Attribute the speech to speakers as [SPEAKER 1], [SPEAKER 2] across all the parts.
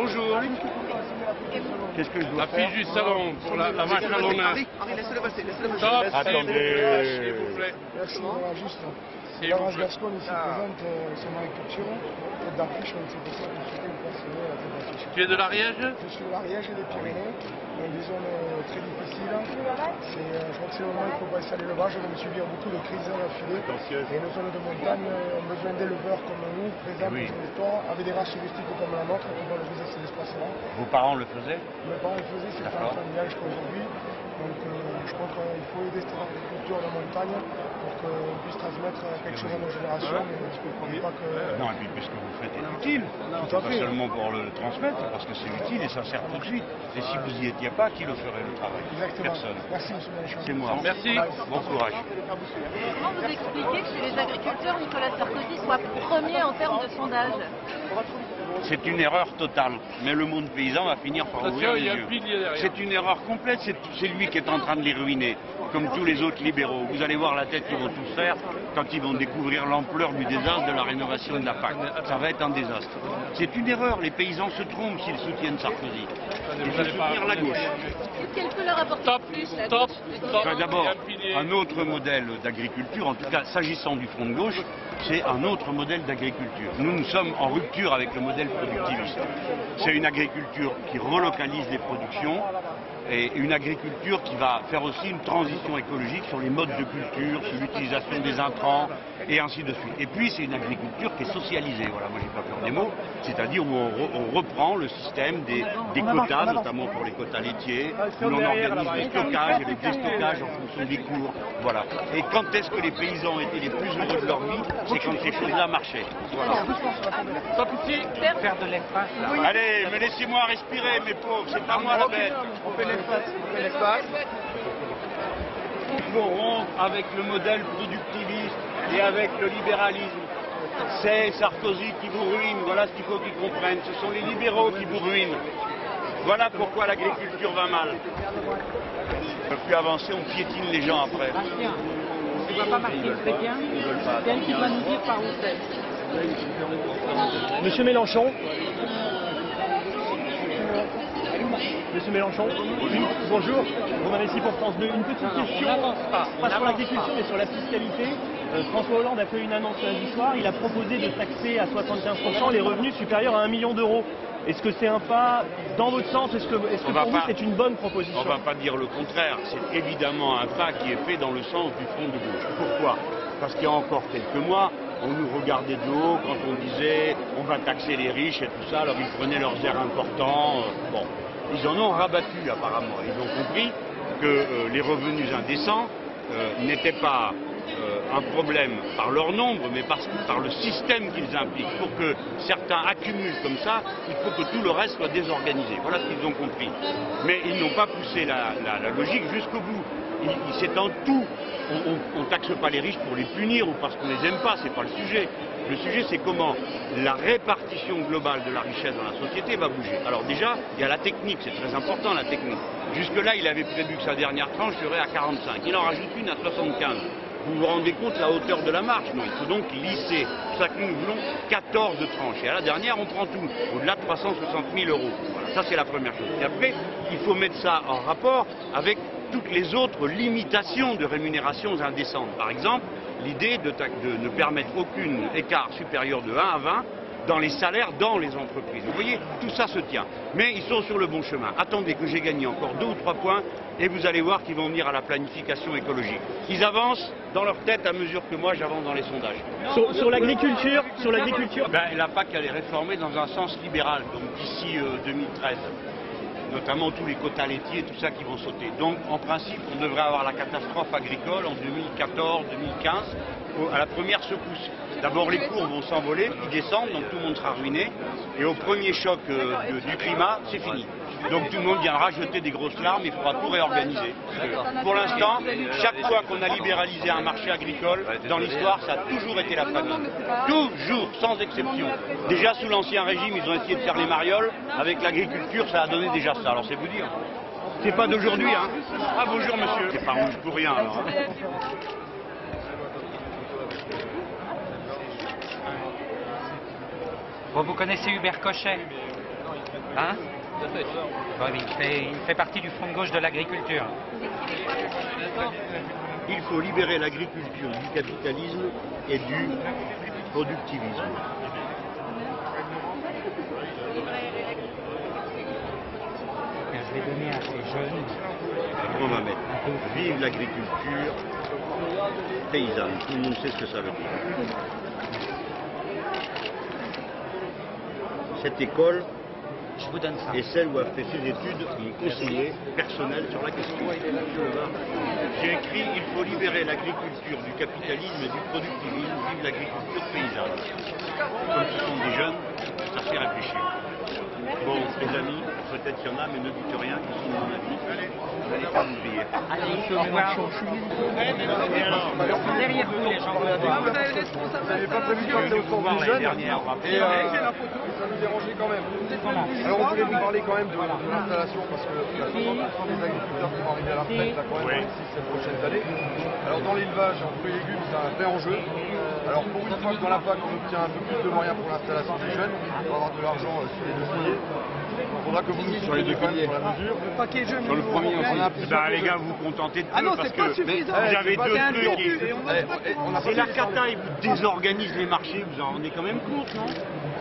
[SPEAKER 1] Bonjour.
[SPEAKER 2] Qu'est-ce que je dois faire?
[SPEAKER 1] La fille du salon pour la vache à l'honneur. Stop,
[SPEAKER 2] Attendez.
[SPEAKER 1] s'il vous plaît.
[SPEAKER 3] Merci, voilà, juste.
[SPEAKER 1] S'il
[SPEAKER 3] Laurence
[SPEAKER 1] vous plaît.
[SPEAKER 3] Gascon ici présente son agriculture, tête d'affiche, donc c'est pour ça que je souhaitais vous passer la tête d'affiche.
[SPEAKER 1] Tu es de l'Ariège?
[SPEAKER 3] Je suis de l'Ariège et des Pyrénées, dans des zones très difficiles. Je crois que c'est le moment où il faut passer à l'élevage, on a subi beaucoup de crises affilées. Et nos zones de montagne ont besoin d'éleveurs comme nous, présents dans une histoire, avec des races touristiques comme la nôtre, qui valorisent ces espaces-là.
[SPEAKER 2] Vos parents le faisaient?
[SPEAKER 3] Mes parents le faisaient, c'est un familial jusqu'à aujourd'hui. Donc je crois qu'il faut aider cette agriculture de montagne pour qu'on puisse transmettre quelque chose à nos générations. Mais je ne comprends pas que...
[SPEAKER 2] Non, et puis puisque vous faites est utile,
[SPEAKER 3] Tout à
[SPEAKER 2] pas
[SPEAKER 3] fait.
[SPEAKER 2] seulement pour le transmettre, parce que c'est utile et ça sert tout de suite. Et si vous n'y étiez pas, qui le ferait le travail?
[SPEAKER 3] Exactement.
[SPEAKER 2] Personne.
[SPEAKER 3] Merci, monsieur Mélenchon.
[SPEAKER 2] C'est moi.
[SPEAKER 1] Merci.
[SPEAKER 2] Bon courage.
[SPEAKER 4] Comment vous expliquez que chez les agriculteurs, Nicolas Sarkozy soit premier en termes de sondage?
[SPEAKER 2] C'est une erreur totale. Mais le monde paysan va finir par ouvrir
[SPEAKER 1] Attention,
[SPEAKER 2] les
[SPEAKER 1] il y a un
[SPEAKER 2] yeux.
[SPEAKER 1] pilier derrière.
[SPEAKER 2] C'est une erreur complète. C'est lui qui est en train de les ruiner, comme tous les autres libéraux. Vous allez voir la tête qu'ils vont tous faire quand ils vont découvrir l'ampleur du désastre de la rénovation de la PAC. Ça va être un désastre. C'est une erreur. Les paysans se trompent s'ils soutiennent Sarkozy. Il faut soutenir la gauche.
[SPEAKER 4] Est-ce qu'elle peut leur apporter
[SPEAKER 1] Stop,
[SPEAKER 4] plus, la
[SPEAKER 1] stop,
[SPEAKER 4] gauche?
[SPEAKER 1] stop.
[SPEAKER 2] Enfin, d'abord,
[SPEAKER 1] Il y a un pilier.
[SPEAKER 2] un autre modèle d'agriculture, en tout cas s'agissant du front de gauche, c'est un autre modèle d'agriculture. Nous sommes en rupture avec le modèle productiviste. C'est une agriculture qui relocalise les productions et une agriculture qui va faire aussi une transition écologique sur les modes de culture, sur l'utilisation des intrants et ainsi de suite. Et puis c'est une agriculture qui est socialisée, voilà, moi j'ai pas peur des mots, c'est-à-dire où on reprend le système des quotas, notamment pour les quotas laitiers, où l'on organise des stockages et des déstockages en fonction des cours. Voilà. Et quand est-ce que les paysans étaient les plus heureux de leur vie? C'est quand ces choses-là marchaient. Voilà.
[SPEAKER 1] Stop ici.
[SPEAKER 5] Faire de l'espace là.
[SPEAKER 2] Allez, mais laissez-moi respirer, mes pauvres, c'est pas moi la bête.
[SPEAKER 5] On fait l'espace.
[SPEAKER 2] Il faut rompre avec le modèle productiviste et avec le libéralisme. C'est Sarkozy qui vous ruine, voilà ce qu'il faut qu'ils comprennent. Ce sont les libéraux qui vous ruinent. Voilà pourquoi l'agriculture va mal. Plus avancer, on piétine les gens après.
[SPEAKER 5] Tu vois pas Martine très bien? C'est elle qui va nous dire par où c'est.
[SPEAKER 6] Monsieur Mélenchon. Monsieur Mélenchon, bonjour, vous m'avez ici pour France 2. Une petite question, pas sur l'agriculture mais sur la fiscalité. François Hollande a fait une annonce lundi soir, il a proposé de taxer à 75% les revenus supérieurs à 1 million d'euros. Est-ce que c'est un pas dans votre sens? Est-ce que pour vous c'est une bonne proposition?
[SPEAKER 2] On ne va pas dire le contraire, c'est évidemment un pas qui est fait dans le sens du front de gauche. Pourquoi? Parce qu'il y a encore quelques mois, on nous regardait de haut quand on disait on va taxer les riches et tout ça, alors ils prenaient leurs airs importants. Bon, ils en ont rabattu apparemment. Ils ont compris que les revenus indécents n'étaient pas un problème par leur nombre, mais par le système qu'ils impliquent. Pour que certains accumulent comme ça, il faut que tout le reste soit désorganisé. Voilà ce qu'ils ont compris. Mais ils n'ont pas poussé la logique jusqu'au bout. C'est en tout. On ne taxe pas les riches pour les punir ou parce qu'on les aime pas, c'est pas le sujet. Le sujet, c'est comment la répartition globale de la richesse dans la société va bouger. Alors déjà, il y a la technique, c'est très important la technique. Jusque-là, il avait prévu que sa dernière tranche serait à 45. Il en rajoute une à 75. Vous vous rendez compte de la hauteur de la marche? Non, il faut donc lisser. C'est pour ça que nous voulons 14 tranches. Et à la dernière, on prend tout, au-delà de 360 000 euros. Voilà, ça c'est la première chose. Et après, il faut mettre ça en rapport avec toutes les autres limitations de rémunérations indécentes. Par exemple, l'idée de ne permettre aucun écart supérieur de 1 à 20 dans les salaires dans les entreprises. Vous voyez, tout ça se tient. Mais ils sont sur le bon chemin. Attendez que j'ai gagné encore 2 ou 3 points et vous allez voir qu'ils vont venir à la planification écologique. Ils avancent dans leur tête à mesure que moi j'avance dans les sondages.
[SPEAKER 6] Sur l'agriculture,
[SPEAKER 2] La PAC elle est réformée dans un sens libéral, donc d'ici 2013. Notamment tous les quotas laitiers, tout ça qui vont sauter. Donc en principe, on devrait avoir la catastrophe agricole en 2014-2015 à la première secousse. D'abord les cours vont s'envoler, ils descendent, donc tout le monde sera ruiné. Et au premier choc du climat, c'est fini. Donc tout le monde viendra jeter des grosses larmes, il faudra tout réorganiser. Pour l'instant, chaque fois qu'on a libéralisé un marché agricole, dans l'histoire, ça a toujours été la famine. Toujours, sans exception. Déjà sous l'Ancien Régime, ils ont essayé de faire les marioles. Avec l'agriculture, ça a donné déjà ça. Alors c'est vous dire. C'est pas d'aujourd'hui, hein. Ah bonjour monsieur. C'est pas rouge pour rien alors. Hein.
[SPEAKER 5] Bon, vous connaissez Hubert Cochet?
[SPEAKER 7] Hein? Bon, il fait partie du front de gauche de l'agriculture.
[SPEAKER 2] Il faut libérer l'agriculture du capitalisme et du productivisme.
[SPEAKER 7] Je vais donner à ces jeunes.
[SPEAKER 2] On va mettre vive l'agriculture paysanne. Tout le monde sait ce que ça veut dire. Cette école
[SPEAKER 7] Je vous donne ça.
[SPEAKER 2] est celle où a fait ses études mon conseiller personnel sur la question. J'ai écrit « Il faut libérer l'agriculture du capitalisme et du productivisme, vive l'agriculture paysanne ». Comme ce sont des jeunes, ça fait réfléchir. Bon, les amis, peut-être qu'il y en a, mais ne dites rien, qui sont mon avis. Vous n'allez pas m'oublier.
[SPEAKER 7] Allez, au revoir. Derrière vous, les gens.
[SPEAKER 3] Vous n'avez pas prévu de passer au centre des jeunes et ça nous dérangeait quand même. Alors on voulait vous parler quand même de l'installation parce qu'il y a 60% des agriculteurs qui vont arriver à la retraite là, quand même dans les 6-7 prochaines années. Alors dans l'élevage en fruits et légumes, c'est un vrai enjeu. Alors pour une fois que dans la PAC on obtient un peu plus de moyens pour l'installation des jeunes, pour avoir de l'argent sur les deux piliers, il faudra que vous nous sur les deux piliers pour la mesure.
[SPEAKER 5] Le paquet jeune.
[SPEAKER 2] Sur le premier, les gars, vous vous contentez de peu parce que vous avez deux trucs qui... C'est la cata, ils vous désorganisent les marchés, vous en rendez quand même compte, non?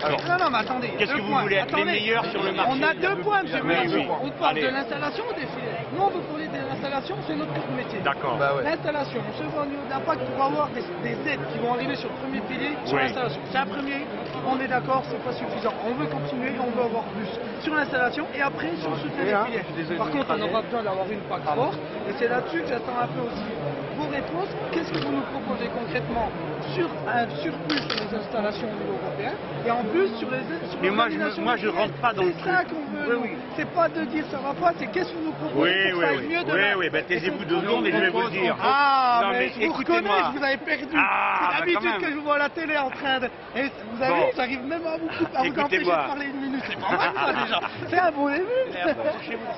[SPEAKER 5] Alors, non, mais attendez.
[SPEAKER 2] Qu'est-ce que vous voulez être les meilleurs sur le marché?
[SPEAKER 5] On a 2 points, monsieur Mélenchon.
[SPEAKER 2] Oui.
[SPEAKER 5] On parle
[SPEAKER 2] Allez.
[SPEAKER 5] de l'installation ou des filets. Nous, on veut parler de l'installation, c'est notre métier.
[SPEAKER 2] D'accord.
[SPEAKER 5] L'installation, on se voit au niveau d'impact pour avoir des aides qui vont arriver sur le premier pilier sur l'installation. C'est un premier, on est d'accord, c'est pas suffisant. On veut continuer, on veut avoir plus sur l'installation et après sur le soutien des filières. Par contre, on aura besoin d'avoir une PAC forte et c'est là-dessus que j'attends un peu aussi vos réponses. Qu'est-ce que vous nous proposez concrètement sur un surplus sur les installations au niveau européen et en plus sur les aides sur
[SPEAKER 2] mais
[SPEAKER 5] l'organisation
[SPEAKER 2] moi
[SPEAKER 5] des
[SPEAKER 2] je
[SPEAKER 5] filières.
[SPEAKER 2] rentre pas dans le
[SPEAKER 5] C'est
[SPEAKER 2] truc.
[SPEAKER 5] ça qu'on veut.
[SPEAKER 2] Oui.
[SPEAKER 5] C'est pas de dire ça va pas, c'est qu'est-ce que vous nous proposez pour que ça aille mieux demain.
[SPEAKER 2] Oui, ben taisez-vous 2 secondes et je vais vous le dire.
[SPEAKER 5] Ah,
[SPEAKER 2] Non,
[SPEAKER 5] mais je vous reconnais,
[SPEAKER 2] écoutez-moi.
[SPEAKER 5] je vous avais perdu.
[SPEAKER 2] Ah,
[SPEAKER 5] C'est
[SPEAKER 2] bah,
[SPEAKER 5] d'habitude
[SPEAKER 2] quand même.
[SPEAKER 5] que je vous vois à la télé en train de... Et vous avez vu, j'arrive même à vous empêcher de
[SPEAKER 2] Écoutez-moi.
[SPEAKER 5] parler une minute. C'est pas mal ça déjà. C'est un bon début.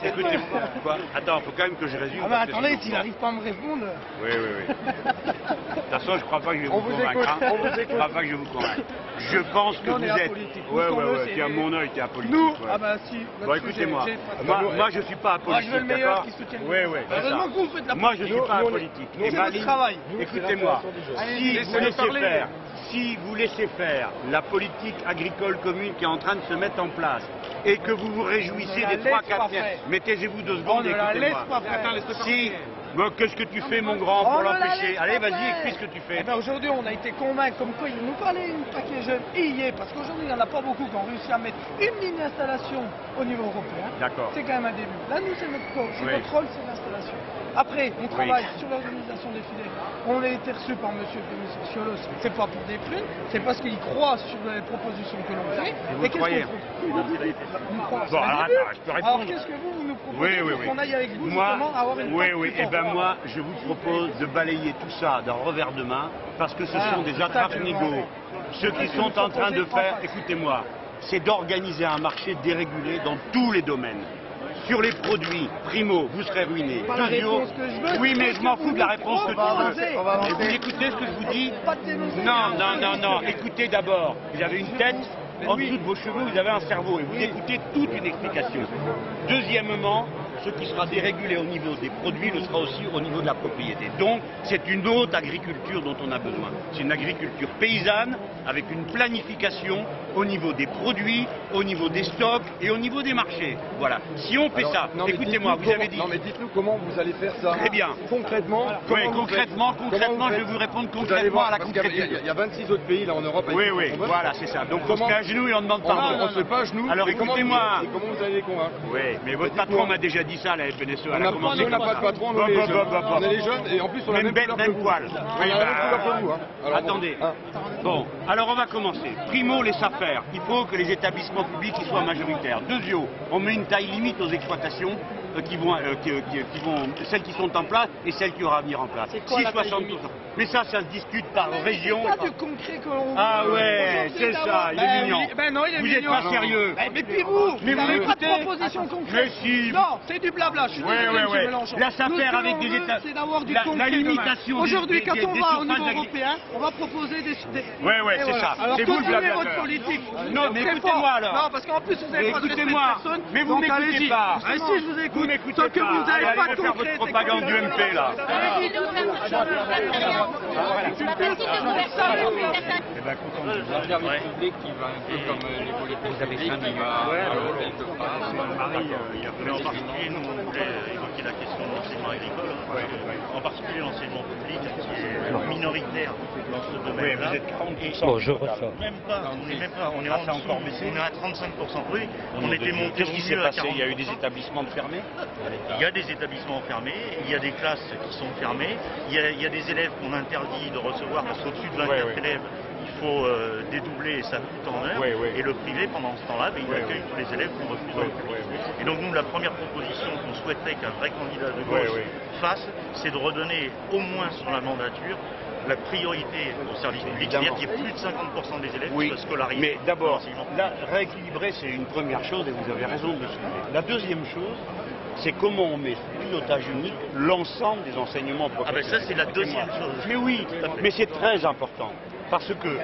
[SPEAKER 2] Écoutez-moi. Quoi? Attends, il faut quand même que je résume.
[SPEAKER 5] Ah bah
[SPEAKER 2] parce que
[SPEAKER 5] attendez,
[SPEAKER 2] sinon-
[SPEAKER 5] s'il n'arrive pas à me répondre...
[SPEAKER 2] Oui. De toute façon, je crois pas que je vais vous convaincre. Je crois pas que je vais vous convaincre. Je pense que
[SPEAKER 5] Nous, on
[SPEAKER 2] vous
[SPEAKER 5] est
[SPEAKER 2] êtes...
[SPEAKER 5] apolitique.
[SPEAKER 2] Ouais,
[SPEAKER 5] Nous, ce qu'on veut,
[SPEAKER 2] tu es à
[SPEAKER 5] c'est-
[SPEAKER 2] mon œil, tu es apolitique.
[SPEAKER 5] Nous,
[SPEAKER 2] ouais.
[SPEAKER 5] ah bah si.
[SPEAKER 2] Bon, écoutez-moi. Moi, je suis pas
[SPEAKER 5] Moi,
[SPEAKER 2] apolitique.
[SPEAKER 5] je veux le meilleur
[SPEAKER 2] d'accord?
[SPEAKER 5] qui soutienne.
[SPEAKER 2] Oui, c'est ça.
[SPEAKER 5] Heureusement que vous faites de la
[SPEAKER 2] Moi, je suis
[SPEAKER 5] politique.
[SPEAKER 2] pas apolitique.
[SPEAKER 5] nous,
[SPEAKER 2] Et
[SPEAKER 5] c'est
[SPEAKER 2] ma
[SPEAKER 5] notre
[SPEAKER 2] ligne-
[SPEAKER 5] travail.
[SPEAKER 2] Écoutez-moi. Si vous
[SPEAKER 5] Laissez-le
[SPEAKER 2] laissez
[SPEAKER 5] parler.
[SPEAKER 2] faire, si vous laissez faire la politique agricole commune qui est en train de se mettre en place et que vous vous réjouissez
[SPEAKER 5] On ne
[SPEAKER 2] des
[SPEAKER 5] la
[SPEAKER 2] 3-4
[SPEAKER 5] laisse pas
[SPEAKER 2] dernières...
[SPEAKER 5] faire.
[SPEAKER 2] Mettez-vous 2
[SPEAKER 5] On
[SPEAKER 2] secondes
[SPEAKER 5] ne
[SPEAKER 2] et
[SPEAKER 5] la laisse
[SPEAKER 2] écoutez-moi.
[SPEAKER 5] pas faire.
[SPEAKER 2] Si... Bon, qu'est-ce que tu fais, mon grand, pour
[SPEAKER 5] On ne la
[SPEAKER 2] l'empêcher?
[SPEAKER 5] laisse
[SPEAKER 2] Allez,
[SPEAKER 5] pas
[SPEAKER 2] vas-y,
[SPEAKER 5] faire.
[SPEAKER 2] explique ce que tu fais.
[SPEAKER 5] Eh ben, aujourd'hui, on a été convaincus comme quoi il nous fallait une paquet jeune et il y est, parce qu'aujourd'hui, il n'y en a pas beaucoup qui ont réussi à mettre une ligne d'installation au niveau européen.
[SPEAKER 2] D'accord.
[SPEAKER 5] C'est quand même un début. Là, nous, c'est notre rôle, notre rôle, c'est l'installation. Après, on travaille sur l'organisation des filières. On a été reçu par M. Ciolos. C'est pas pour des prunes, c'est parce qu'il croit sur les propositions que l'on fait.
[SPEAKER 2] vous croyez?
[SPEAKER 5] Bon,
[SPEAKER 2] alors, attends, je peux répondre.
[SPEAKER 5] Alors, qu'est-ce que vous nous proposez pour qu'on aille avec vous,
[SPEAKER 2] Moi,
[SPEAKER 5] justement, avoir une PAC plus
[SPEAKER 2] et
[SPEAKER 5] forte?
[SPEAKER 2] ben moi, je vous propose de balayer tout ça d'un revers de main, parce que ce sont des attrape-nigauds. Ceux qui sont en train de faire, écoutez-moi, c'est d'organiser un marché dérégulé dans tous les domaines. Sur les produits, primo, vous serez ruinés.
[SPEAKER 5] Pas la réponse que je veux,
[SPEAKER 2] Oui, mais
[SPEAKER 5] qu'est-ce
[SPEAKER 2] je m'en
[SPEAKER 5] que
[SPEAKER 2] fous
[SPEAKER 5] vous
[SPEAKER 2] de la
[SPEAKER 5] nous
[SPEAKER 2] réponse que tu
[SPEAKER 5] proposez?
[SPEAKER 2] veux. Et vous écoutez ce que je vous dis?
[SPEAKER 5] Pas de dénoncer.
[SPEAKER 2] Non, écoutez d'abord. Vous avez une tête, en dessous de vos cheveux, vous avez un cerveau, et vous écoutez toute une explication. Deuxièmement, ce qui sera dérégulé au niveau des produits le sera aussi au niveau de la propriété. Donc, c'est une autre agriculture dont on a besoin. C'est une agriculture paysanne, avec une planification au niveau des produits, au niveau des stocks et au niveau des marchés. Voilà. Si on fait ça, écoutez-moi, vous avez dit...
[SPEAKER 8] Non mais dites-nous comment vous allez faire ça.
[SPEAKER 2] Très bien.
[SPEAKER 8] Concrètement,
[SPEAKER 2] Oui, concrètement, je vais vous répondre concrètement à la concrétude.
[SPEAKER 8] Il y a 26 autres pays là en Europe.
[SPEAKER 2] Oui, voilà, c'est ça. Donc on se met à genoux et on demande pardon.
[SPEAKER 8] On se met pas à genoux.
[SPEAKER 2] Alors écoutez-moi.
[SPEAKER 8] Comment vous allez les convaincre?
[SPEAKER 2] Oui, mais votre patron m'a déjà dit ça, la FNSE.
[SPEAKER 8] On n'a pas de patron, on est les jeunes. On est les jeunes et en plus on a
[SPEAKER 2] même
[SPEAKER 8] même
[SPEAKER 2] bête, même poil.
[SPEAKER 8] On a la même couleur que vous.
[SPEAKER 2] Attendez. Bon, alors on va commencer. Primo, les affaires. Il faut que les établissements publics y soient majoritaires. Deuxièmement, on met une taille limite aux exploitations celles qui sont en place et celles qui auront à venir en place.
[SPEAKER 5] C'est quoi la taille
[SPEAKER 2] 60%. Mais ça se discute par région.
[SPEAKER 5] Pas de concret que l'on
[SPEAKER 2] Ah ouais, c'est ça, il est mignon.
[SPEAKER 5] Ben non, il est
[SPEAKER 2] Vous
[SPEAKER 5] mignon.
[SPEAKER 2] n'êtes pas sérieux.
[SPEAKER 5] Mais puis vous n'avez pas de
[SPEAKER 2] m'écoutez.
[SPEAKER 5] proposition concrète.
[SPEAKER 2] Mais si.
[SPEAKER 5] Non, c'est du blabla, je suis désolé, monsieur Mélenchon.
[SPEAKER 2] Là, ça
[SPEAKER 5] Nous,
[SPEAKER 2] fait
[SPEAKER 5] ce que
[SPEAKER 2] avec
[SPEAKER 5] l'on
[SPEAKER 2] des
[SPEAKER 5] veut,
[SPEAKER 2] États.
[SPEAKER 5] c'est d'avoir du
[SPEAKER 2] La
[SPEAKER 5] concret
[SPEAKER 2] limitation
[SPEAKER 5] demain. Aujourd'hui, quand on va au niveau
[SPEAKER 2] surfaces
[SPEAKER 5] européen, on va proposer des...
[SPEAKER 2] Ouais,
[SPEAKER 5] et
[SPEAKER 2] c'est ça.
[SPEAKER 5] Alors
[SPEAKER 2] C'est vous le
[SPEAKER 5] continuez
[SPEAKER 2] blablateur.
[SPEAKER 5] votre politique.
[SPEAKER 2] Non, mais
[SPEAKER 5] Très
[SPEAKER 2] écoutez-moi
[SPEAKER 5] fort.
[SPEAKER 2] alors.
[SPEAKER 5] Non, parce qu'en plus, vous n'avez pas de respect de
[SPEAKER 2] Écoutez-moi.
[SPEAKER 5] personne.
[SPEAKER 2] Mais vous
[SPEAKER 5] donc
[SPEAKER 2] m'écoutez
[SPEAKER 5] allez-y.
[SPEAKER 2] pas.
[SPEAKER 5] Ah si, je vous écoute.
[SPEAKER 2] Vous m'écoutez
[SPEAKER 5] Sauf que
[SPEAKER 2] pas.
[SPEAKER 5] vous n'avez
[SPEAKER 2] Allez,
[SPEAKER 5] pas
[SPEAKER 2] allez
[SPEAKER 5] de
[SPEAKER 2] faire
[SPEAKER 5] concret.
[SPEAKER 2] votre propagande du MP là. Eh ben, content de vous
[SPEAKER 9] Un service public qui va un peu comme les politiques publiques, qui va à l'Europe de face.
[SPEAKER 10] Mais en particulier, nous, on voulait évoquer la question de l'enseignement agricole, en particulier l'enseignement public, qui est minoritaire dans ce domaine-là.
[SPEAKER 2] Vous êtes 40%.
[SPEAKER 10] Bon, je ressors. Même pas, on n'est même pas, on est en dessous,
[SPEAKER 2] encore baissé.
[SPEAKER 10] on est à 35%. Oui, on était monté
[SPEAKER 2] Qu'est-ce
[SPEAKER 10] au
[SPEAKER 2] qui s'est
[SPEAKER 10] mieux à
[SPEAKER 2] passé?
[SPEAKER 10] 40%.
[SPEAKER 2] Il y a eu des établissements fermés?
[SPEAKER 10] Il y a des établissements fermés, il y a des classes qui sont fermées, il y a des élèves qu'on interdit de recevoir parce qu'au-dessus de 24 élèves, il faut dédoubler et ça coûte en heure. Et le privé, pendant ce temps-là, il accueille tous les élèves qu'on refuse dans le public. Et donc nous, la première proposition qu'on souhaiterait qu'un vrai candidat de gauche fasse, c'est de redonner au moins sur la mandature la priorité au service public, c'est-à-dire qu'il y ait plus de 50% des élèves qui soient scolarisés.
[SPEAKER 2] Mais d'abord, là, rééquilibrer, c'est une première chose et vous avez raison de le souligner. La deuxième chose, c'est comment on met sous pilotage unique l'ensemble des enseignements professionnels.
[SPEAKER 10] Ah ben ça, c'est la deuxième chose.
[SPEAKER 2] Mais oui, mais c'est très important. Parce que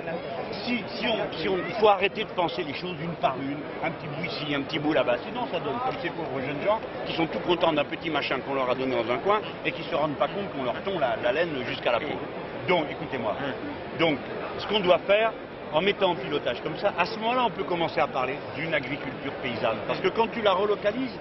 [SPEAKER 2] il faut arrêter de penser les choses une par une, un petit bout ici, un petit bout là-bas. Sinon, ça donne comme ces pauvres jeunes gens qui sont tout contents d'un petit machin qu'on leur a donné dans un coin et qui ne se rendent pas compte qu'on leur tombe la laine jusqu'à la peau. Donc, écoutez-moi. Donc, ce qu'on doit faire, en mettant en pilotage comme ça, à ce moment-là, on peut commencer à parler d'une agriculture paysanne. Parce que quand tu la relocalises,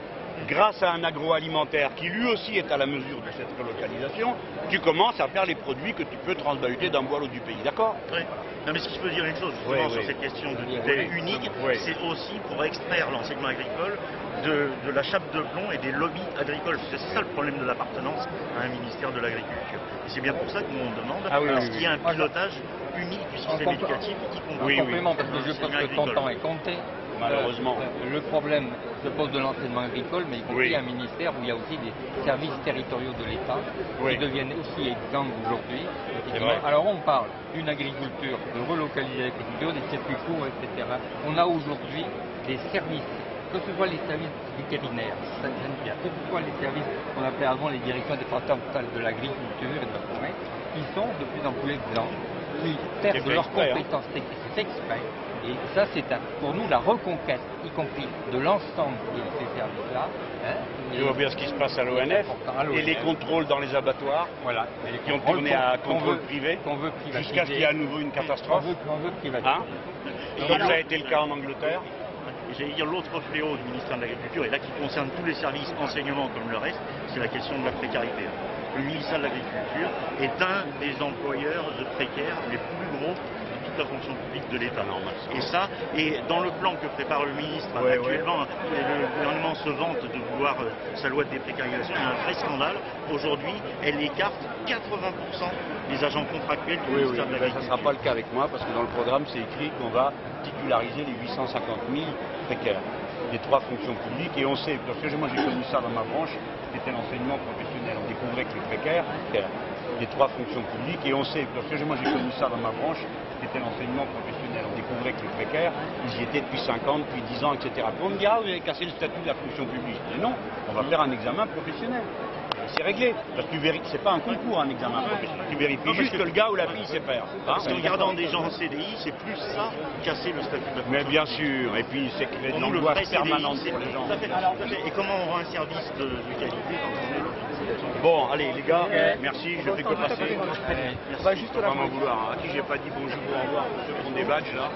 [SPEAKER 2] grâce à un agroalimentaire qui lui aussi est à la mesure de cette relocalisation, tu commences à faire les produits que tu peux transbahuter d'un bois à l'autre du pays, d'accord?
[SPEAKER 10] Oui. Non mais si je peux dire une chose justement sur cette question de tutelle unique, c'est aussi pour extraire l'enseignement agricole de la chape de plomb et des lobbies agricoles. Parce que c'est ça le problème de l'appartenance à un ministère de l'agriculture. Et c'est bien pour ça que nous on demande qu'il y ait un pilotage unique du système éducatif, y compris
[SPEAKER 9] en complément, parce que je pense que ton temps est compté.
[SPEAKER 2] Malheureusement.
[SPEAKER 9] Le problème se pose de l'enseignement agricole, mais y compris un ministère où il y a aussi des services territoriaux de l'État qui deviennent aussi exemples aujourd'hui. Alors on parle d'une agriculture, de relocaliser l'agriculture, des circuits courts, etc. On a aujourd'hui des services, que ce soit les services vétérinaires, sanitaires, que ce soit les services qu'on appelait avant les directions départementales de l'agriculture et de la forêt, qui sont de plus en plus exemples, qui perdent leurs compétences techniques. C'est exprès. Et ça, c'est pour nous la reconquête, y compris de l'ensemble de ces services-là.
[SPEAKER 2] Je vois bien ce qui se passe à l'ONF et les contrôles dans les abattoirs qui ont tourné à contrôle privé jusqu'à ce qu'il y ait à nouveau une catastrophe.
[SPEAKER 9] On veut privatiser.
[SPEAKER 2] Comme ça a été le cas en Angleterre.
[SPEAKER 10] J'allais dire l'autre fléau du ministère de l'Agriculture, et là qui concerne tous les services enseignement comme le reste, c'est la question de la précarité. Le ministère de l'Agriculture est un des employeurs de précaires les plus gros de toute la fonction publique de l'État. Et ça, et dans le plan que prépare le ministre actuellement, le gouvernement se vante de vouloir sa loi de déprécarisation. Il y a un vrai scandale. Aujourd'hui, elle écarte 80% des agents contractuels du ministère de l'Agriculture.
[SPEAKER 2] Ça ne sera pas le cas avec moi parce que dans le programme, c'est écrit qu'on va titulariser les 850 000 précaires des trois fonctions publiques. Et on sait, parce que moi j'ai connu ça dans ma branche, c'était l'enseignement professionnel. On découvrait que les précaires des trois fonctions publiques. Et on sait, parce que moi j'ai connu ça dans ma branche, c'était l'enseignement professionnel. On découvrait que les précaires, ils y étaient depuis 5 ans, depuis 10 ans, etc. Puis on me dira, vous avez cassé le statut de la fonction publique. Mais non, on va faire un examen professionnel. C'est réglé, parce que tu vérifies, c'est pas un concours, un examen professionnel. Tu vérifies juste que le gars ou la fille sait faire.
[SPEAKER 10] Parce qu'en regardant des gens en CDI, c'est plus ça, casser le statut de la fonction.
[SPEAKER 2] Mais bien sûr, et puis c'est une angoisse permanente pour les gens.
[SPEAKER 10] Et comment on rend un service de qualité quand on est...
[SPEAKER 2] Bon, allez les gars, merci, je fais que passer. Merci,
[SPEAKER 5] juste
[SPEAKER 2] pas m'en vouloir. À qui j'ai pas dit bonjour, au revoir, ceux qui ont des badges là.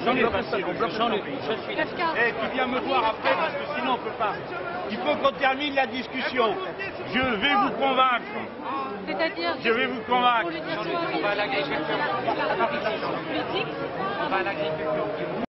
[SPEAKER 2] J'en ai passé, tu viens me voir après parce que sinon on peut pas. Il faut qu'on termine la discussion. Je vais vous convaincre.
[SPEAKER 4] C'est-à-dire,
[SPEAKER 2] je vais vous convaincre.
[SPEAKER 4] On va à l'agriculture. On va à l'agriculture.